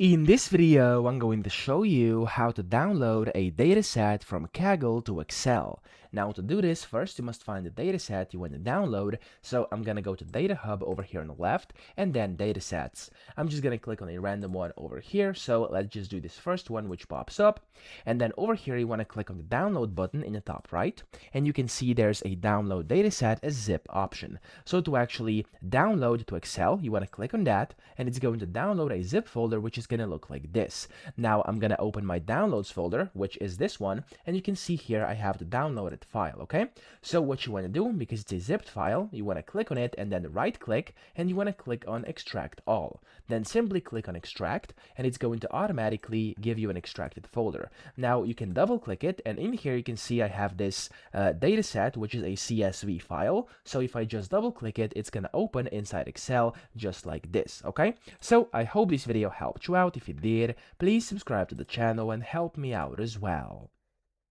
In this video, I'm going to show you how to download a dataset from Kaggle to Excel. Now to do this, first you must find the dataset you want to download. So I'm going to go to Data Hub over here on the left and then Datasets. I'm just going to click on a random one over here. So let's just do this first one which pops up. And then over here you want to click on the download button in the top right. And you can see there's a download dataset as zip option. So to actually download to Excel, you want to click on that and it's going to download a zip folder which is going to look like this. Now I'm going to open my downloads folder, which is this one, and you can see here I have the downloaded file, okay? So what you want to do, because it's a zipped file, you want to click on it and then right click and you want to click on extract all. Then simply click on extract and it's going to automatically give you an extracted folder. Now you can double click it and in here you can see I have this dataset, which is a CSV file. So if I just double click it, it's going to open inside Excel just like this, okay? So I hope this video helped you out. If it did, please subscribe to the channel and help me out as well.